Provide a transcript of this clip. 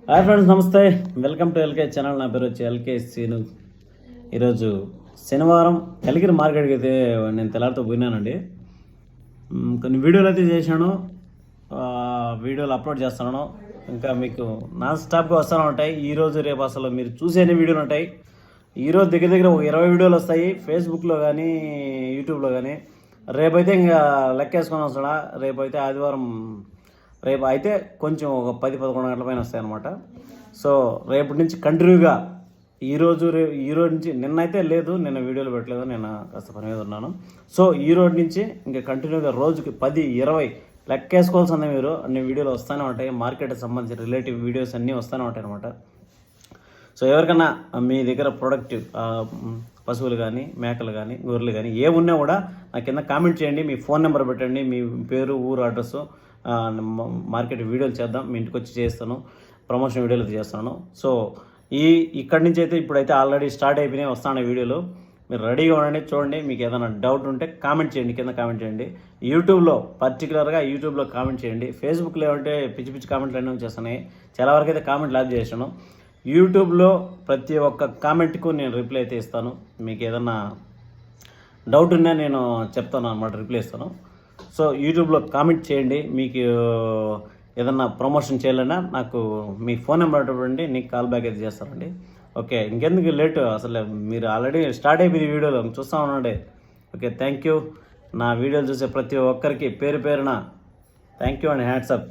Hi friends, నమస్తే. Welcome to LK channel. నా పేరు వచ్చి ఎల్కే సీను. ఈరోజు శనివారం కలిగిరి మార్కెట్కి అయితే నేను తెల్లారితో పోయినానండి. కొన్ని వీడియోలు అయితే చేశాను, వీడియోలు అప్లోడ్ చేస్తున్నాను. ఇంకా మీకు నాన్ స్టాప్గా వస్తూనే ఉంటాయి. ఈరోజు రేపు అసలు మీరు చూసే వీడియోలు ఉంటాయి. ఈరోజు దగ్గర దగ్గర ఒక 20 వీడియోలు వస్తాయి ఫేస్బుక్లో కానీ యూట్యూబ్లో కానీ. రేపైతే ఇంకా లెక్కేసుకొని వస్తాడా. రేపైతే ఆదివారం. రేపు అయితే కొంచెం ఒక 10-11 గంటల పైన వస్తాయి అన్నమాట. సో రేపటి నుంచి కంటిన్యూగా ఈరోజు నుంచి నిన్నైతే లేదు, నిన్న వీడియోలు పెట్టలేదు, నేను కాస్త పని మీద ఉన్నాను. సో ఈ రోజు నుంచి ఇంకా కంటిన్యూగా రోజుకి 10-20 లెక్కేసుకోవాల్సిందే. మీరు అన్ని వీడియోలు వస్తూనే ఉంటాయి, మార్కెట్కి సంబంధించిన రిలేటివ్ వీడియోస్ అన్నీ వస్తూనే ఉంటాయి అనమాట. సో ఎవరికైనా మీ దగ్గర ప్రొడక్టివ్ పశువులు కానీ మేకలు కానీ గొర్రెలు కానీ ఏమున్నా కూడా నా కింద కామెంట్ చేయండి. మీ ఫోన్ నెంబర్ పెట్టండి, మీ పేరు, ఊరు, అడ్రస్సు. మార్కెట్ వీడియోలు చేద్దాం, మీ ఇంటికి వచ్చి చేస్తాను, ప్రమోషన్ వీడియోలు చేస్తాను. సో ఇక్కడి నుంచి అయితే ఇప్పుడైతే ఆల్రెడీ స్టార్ట్ అయిపోయినాయి, వస్తాను వీడియోలు. మీరు రెడీగా ఉండండి, చూడండి. మీకు ఏదైనా డౌట్ ఉంటే కామెంట్ చేయండి, కింద కామెంట్ చేయండి. యూట్యూబ్లో పర్టికులర్గా యూట్యూబ్లో కామెంట్ చేయండి. ఫేస్బుక్లో ఏమంటే పిచ్చి పిచ్చి కామెంట్లు అన్నీ చేస్తున్నాయి, చాలా వరకు అయితే కామెంట్లు యాడ్ చేశాను. యూట్యూబ్లో ప్రతి ఒక్క కామెంట్కు నేను రిప్లై అయితే ఇస్తాను. మీకు ఏదన్నా డౌట్ ఉన్నా నేను చెప్తాను అన్నమాట, రిప్లై ఇస్తాను. సో యూట్యూబ్లో కామెంట్ చేయండి. మీకు ఏదన్నా ప్రమోషన్ చేయాలన్నా నాకు మీ ఫోన్ నెంబర్ ఇవ్వండి, నీకు కాల్ బ్యాక్ అయితే చేస్తానండి. ఓకే, ఇంకెందుకు లేటు, అసలు మీరు ఆల్రెడీ స్టార్ట్ అయిపోయింది వీడియోలో, చూస్తూ ఉండండి. Okay, thank you. నా వీడియోలు చూసే ప్రతి ఒక్కరికి పేరు పేరున thank you and hands up.